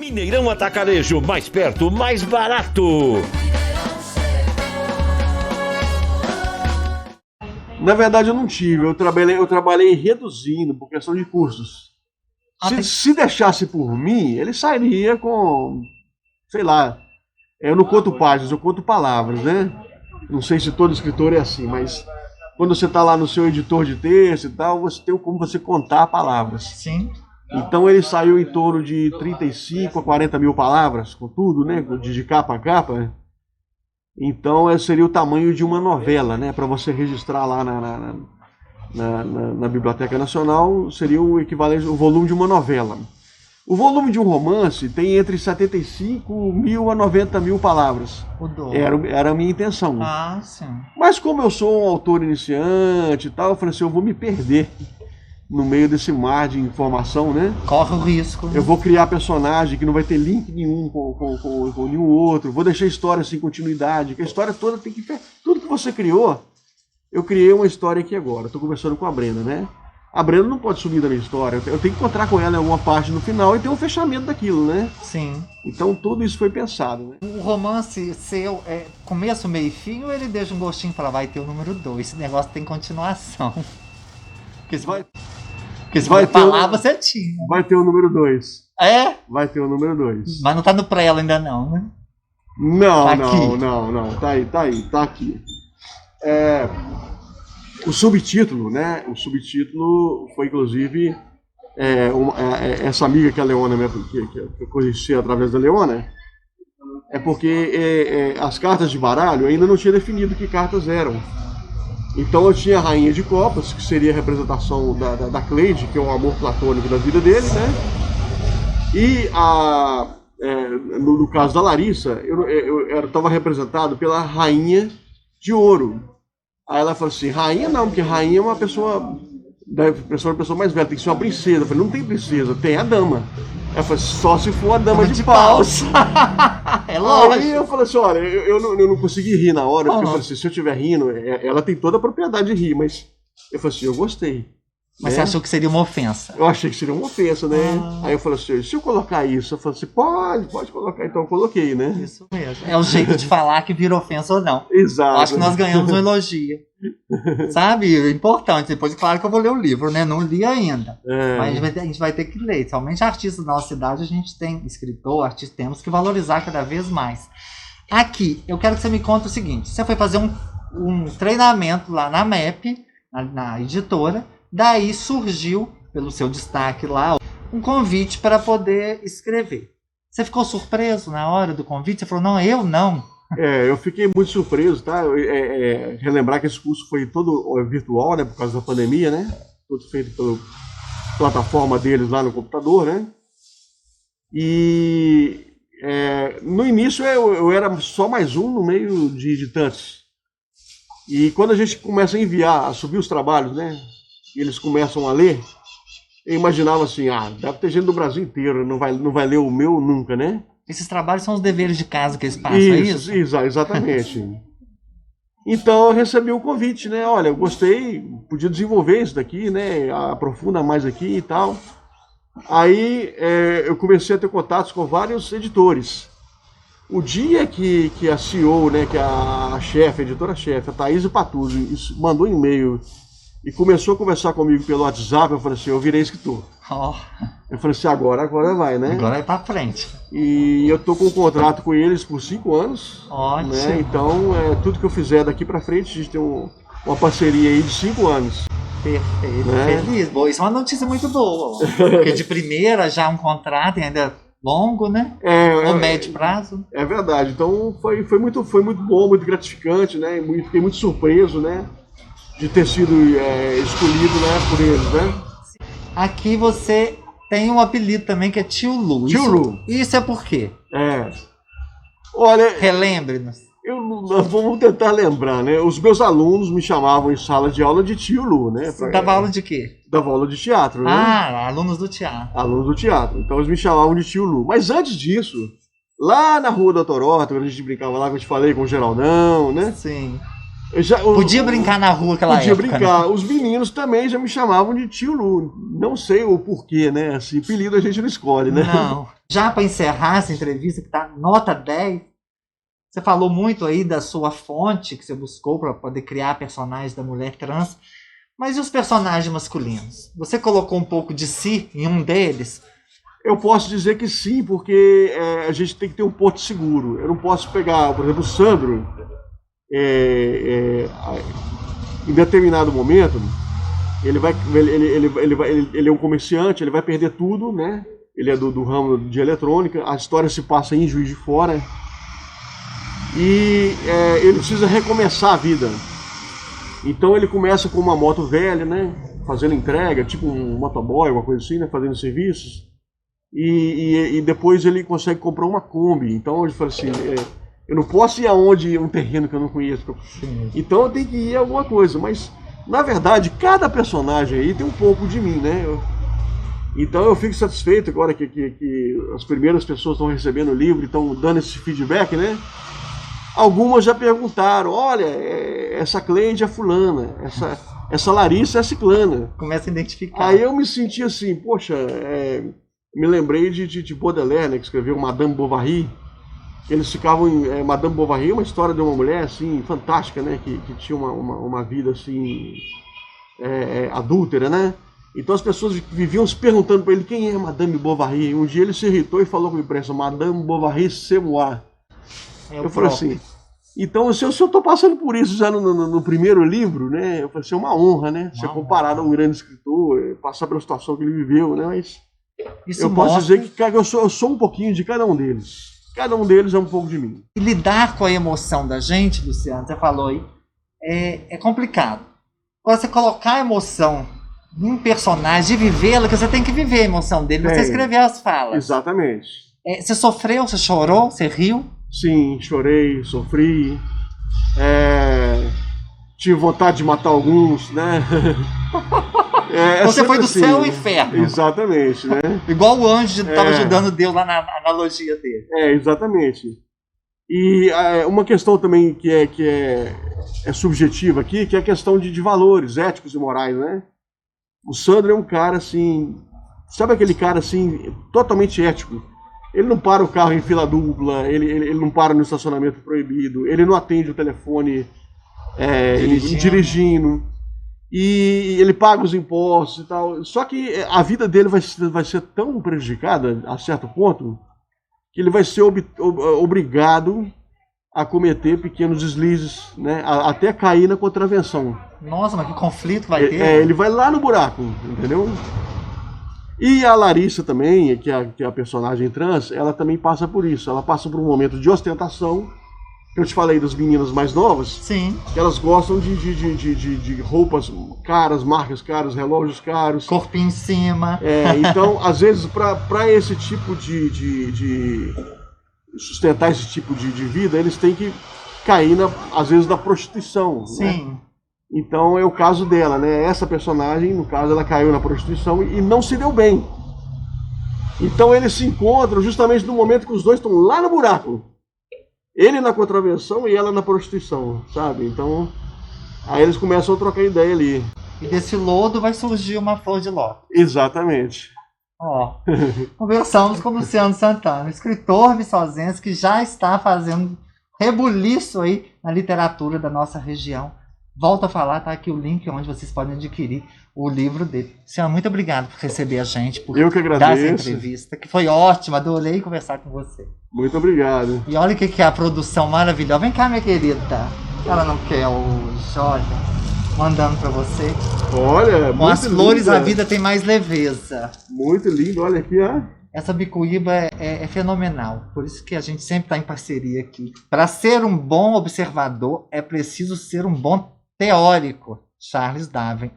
Mineirão Atacarejo, mais perto, mais barato. Na verdade eu não tive, eu trabalhei reduzindo por questão de custos. Se deixasse por mim, ele sairia com, sei lá, eu não conto páginas, eu conto palavras, né? Não sei se todo escritor é assim, mas quando você está lá no seu editor de texto e tal, você tem como você contar palavras. Sim. Então ele saiu em torno de 35 a 40 mil palavras, com tudo, né? De capa a capa. Então seria o tamanho de uma novela, né? Para você registrar lá na Biblioteca Nacional, seria o equivalente, o volume de uma novela. O volume de um romance tem entre 75 mil a 90 mil palavras. Era a minha intenção. Ah, sim. Mas como eu sou um autor iniciante e tal, eu falei assim, eu vou me perder no meio desse mar de informação, né? Corre o risco. Eu vou criar personagem que não vai ter link nenhum com nenhum outro. Vou deixar a história sem continuidade. Que a história toda tem que... Tudo que você criou, eu criei uma história aqui agora. Estou conversando com a Brenda, né? A Brenda não pode sumir da minha história. Eu tenho que encontrar com ela em alguma parte no final e ter um fechamento daquilo, né? Sim. Então tudo isso foi pensado, né? O romance seu é começo, meio e fim, ou ele deixa um gostinho para vai ter o número 2? Esse negócio tem continuação. Porque se vai falar, você tinha. Vai ter o número 2. É? Vai ter o número 2. Mas não tá no prelo ainda não, né? Não, tá não. Tá aqui. O subtítulo, né? O subtítulo foi, inclusive, essa amiga que a Leona, que eu conheci através da Leona, é porque as cartas de baralho ainda não tinha definido que cartas eram. Então eu tinha a Rainha de Copas, que seria a representação da Cleide, que é o amor platônico da vida dele, né? E no caso da Larissa, eu estava representado pela Rainha de Ouro. Aí ela falou assim, rainha não, porque rainha é uma pessoa mais velha, tem que ser uma princesa. Eu falei, não tem princesa, tem a dama. Ela falou, só se for a dama de paus. É lógico. Aí eu falei assim, olha, eu não consegui rir na hora, porque eu falei assim, se eu estiver rindo, ela tem toda a propriedade de rir, mas eu falei assim, eu gostei. Mas você achou que seria uma ofensa? Eu achei que seria uma ofensa, né? Aí eu falei assim, se eu colocar isso, eu falei assim, pode colocar, então eu coloquei, né? Isso mesmo. É o jeito de falar que vira ofensa ou não. Exato. Acho que nós ganhamos um elogio. Sabe? É importante. Depois, claro que eu vou ler o livro, né? Não li ainda. Mas a gente vai ter que ler. Somente artistas da nossa cidade, a gente tem escritor, artista, temos que valorizar cada vez mais. Aqui, eu quero que você me conte o seguinte. Você foi fazer um treinamento lá na MEP, na editora. Daí surgiu, pelo seu destaque lá, um convite para poder escrever. Você ficou surpreso na hora do convite? Você falou, não, eu não. Eu fiquei muito surpreso, tá? Relembrar que esse curso foi todo virtual, né? Por causa da pandemia, né? Todo feito pela plataforma deles lá no computador, né? E no início eu era só mais um no meio de tantos. E quando a gente começa a enviar, a subir os trabalhos, né? E eles começam a ler, eu imaginava assim, deve ter gente do Brasil inteiro, não vai ler o meu nunca, né? Esses trabalhos são os deveres de casa que eles passam, é isso? Exatamente. Então eu recebi o convite, né? Olha, eu gostei, podia desenvolver isso daqui, né? Aprofunda mais aqui e tal. Aí eu comecei a ter contatos com vários editores. O dia que a CEO, né, que a editora-chefe, a Thaís Patuzzi, mandou um e-mail e começou a conversar comigo pelo WhatsApp, eu falei assim, eu virei escritor. Eu falei assim, agora vai, né? Agora é pra frente. E eu tô com um contrato com eles por 5 anos. Ótimo. Né? Então, tudo que eu fizer daqui pra frente, a gente tem uma parceria aí de 5 anos. Perfeito, né? Feliz. Boa, isso é uma notícia muito boa. Porque de primeira já um contrato e ainda longo, né? No médio prazo. É verdade. Então, foi muito bom, muito gratificante, né? Fiquei muito surpreso, né? De ter sido escolhido, né, por eles, né? Aqui você tem um apelido também que é Tio Lu. Tio Lu. Isso é por quê? Olha... Relembre-nos. Vamos tentar lembrar, né? Os meus alunos me chamavam em sala de aula de Tio Lu, né? Você dava aula de quê? Dava aula de teatro, né? Alunos do teatro. Alunos do teatro. Então eles me chamavam de Tio Lu. Mas antes disso, lá na Rua da Torota, quando a gente brincava lá, que eu te falei com o Geraldão, né? Sim. Podia brincar na rua aquela podia época. brincar. Né? Os meninos também já me chamavam de tio Lu. Não sei o porquê, né? Assim, apelido a gente não escolhe, né? Não. Já para encerrar essa entrevista, que tá nota 10, você falou muito aí da sua fonte que você buscou para poder criar personagens da mulher trans. Mas e os personagens masculinos? Você colocou um pouco de si em um deles? Eu posso dizer que sim, porque a gente tem que ter um porto seguro. Eu não posso pegar, por exemplo, o Sandro, em determinado momento, ele é um comerciante, ele vai perder tudo, né? Ele é do ramo de eletrônica, a história se passa em Juiz de Fora, e ele precisa recomeçar a vida. Então ele começa com uma moto velha, né? Fazendo entrega, tipo um motoboy, alguma coisa assim, né? Fazendo serviços. E depois ele consegue comprar uma Kombi. Então ele fala assim, eu não posso ir aonde um terreno que eu não conheço. Então eu tenho que ir a alguma coisa. Mas, na verdade, cada personagem aí tem um pouco de mim, né? Então eu fico satisfeito agora que as primeiras pessoas estão recebendo o livro e estão dando esse feedback, né? Algumas já perguntaram, olha, essa Cleide é fulana, essa Larissa é ciclana. Começa a identificar. Aí eu me senti assim, poxa, me lembrei de Baudelaire, né, que escreveu Madame Bovary. Eles ficavam em Madame Bovary, uma história de uma mulher assim, fantástica, né, que tinha uma vida assim, adúltera, né? Então as pessoas viviam se perguntando para ele quem é Madame Bovary. Um dia ele se irritou e falou com a imprensa, Madame Bovary c'est moi. Eu falei assim, então se eu estou passando por isso já no primeiro livro, né? Eu falei assim, é uma honra, né? Ser comparado a um grande escritor, passar pela situação que ele viveu, né? Mas isso eu posso dizer que eu sou um pouquinho de cada um deles. Cada um deles é um pouco de mim. E lidar com a emoção da gente, Luciano, você falou aí, é complicado. Você colocar a emoção num personagem e vivê-la, que você tem que viver a emoção dele, você escreveu as falas. Exatamente. Você sofreu, você chorou, você riu? Sim, chorei, sofri, tive vontade de matar alguns, né? Você foi do assim, céu ao inferno. Exatamente, né? Igual o anjo estava ajudando Deus lá na analogia dele. Exatamente. E uma questão também que é subjetiva aqui, que é a questão de valores éticos e morais, né? O Sandro é um cara assim, sabe aquele cara assim, totalmente ético. Ele não para o carro em fila dupla, ele não para no estacionamento proibido, ele não atende o telefone dirigindo, e ele paga os impostos e tal. Só que a vida dele vai ser tão prejudicada, a certo ponto, que ele vai ser obrigado a cometer pequenos deslizes, né, até cair na contravenção. Nossa, mas que conflito vai ter? Ele vai lá no buraco, entendeu? E a Larissa também, que é a personagem trans, ela também passa por isso. Ela passa por um momento de ostentação. Eu te falei das meninas mais novas. Sim. Que elas gostam de roupas caras, marcas caras, relógios caros. Corpinho em cima. Então, às vezes, para esse tipo de sustentar esse tipo de vida, eles têm que cair, às vezes, na prostituição. Sim. Né? Então é o caso dela, né? Essa personagem, no caso, ela caiu na prostituição e não se deu bem. Então eles se encontram justamente no momento que os dois estão lá no buraco. Ele na contravenção e ela na prostituição, sabe? Então, aí eles começam a trocar ideia ali. E desse lodo vai surgir uma flor de lótus. Exatamente. Conversamos com o Luciano Santana, escritor viçosense que já está fazendo rebuliço aí na literatura da nossa região. Volto a falar, tá aqui o link onde vocês podem adquirir o livro dele. Senhor, muito obrigado por receber a gente, por Eu que agradeço. dar essa entrevista, que foi ótima, adorei conversar com você. Muito obrigado. E olha o que é a produção maravilhosa. Vem cá, minha querida. Ela não quer o Jorge mandando pra você. Olha, com as flores linda. A vida tem mais leveza. Muito lindo, olha aqui, ó. Essa bicuíba é fenomenal, por isso que a gente sempre está em parceria aqui. Para ser um bom observador, é preciso ser um bom teórico. Charles Darwin.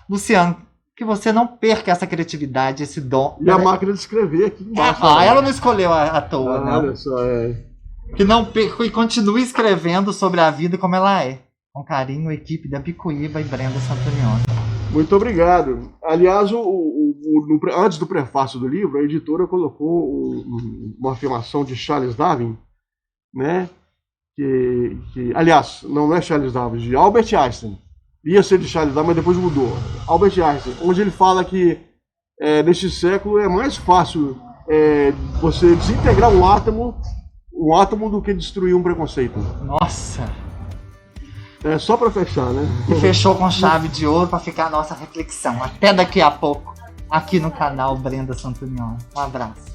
Luciano, que você não perca essa criatividade, esse dom. E a máquina de escrever aqui embaixo. Ela não escolheu à toa, não. Olha só, Que não perca e continue escrevendo sobre a vida como ela é. Com carinho, a equipe da Bicuíba e Brenda Santonioni. Muito obrigado. Aliás, antes do prefácio do livro, a editora colocou uma afirmação de Charles Darwin, né, aliás, não é Charles Darwin, de Albert Einstein. Ia ser de Charles Darwin, mas depois mudou. Albert Einstein, onde ele fala que neste século é mais fácil você desintegrar um átomo do que destruir um preconceito. Nossa! Só para fechar, né? E fechou com chave de ouro para ficar a nossa reflexão. Até daqui a pouco, aqui no canal Brenda Santunion. Um abraço.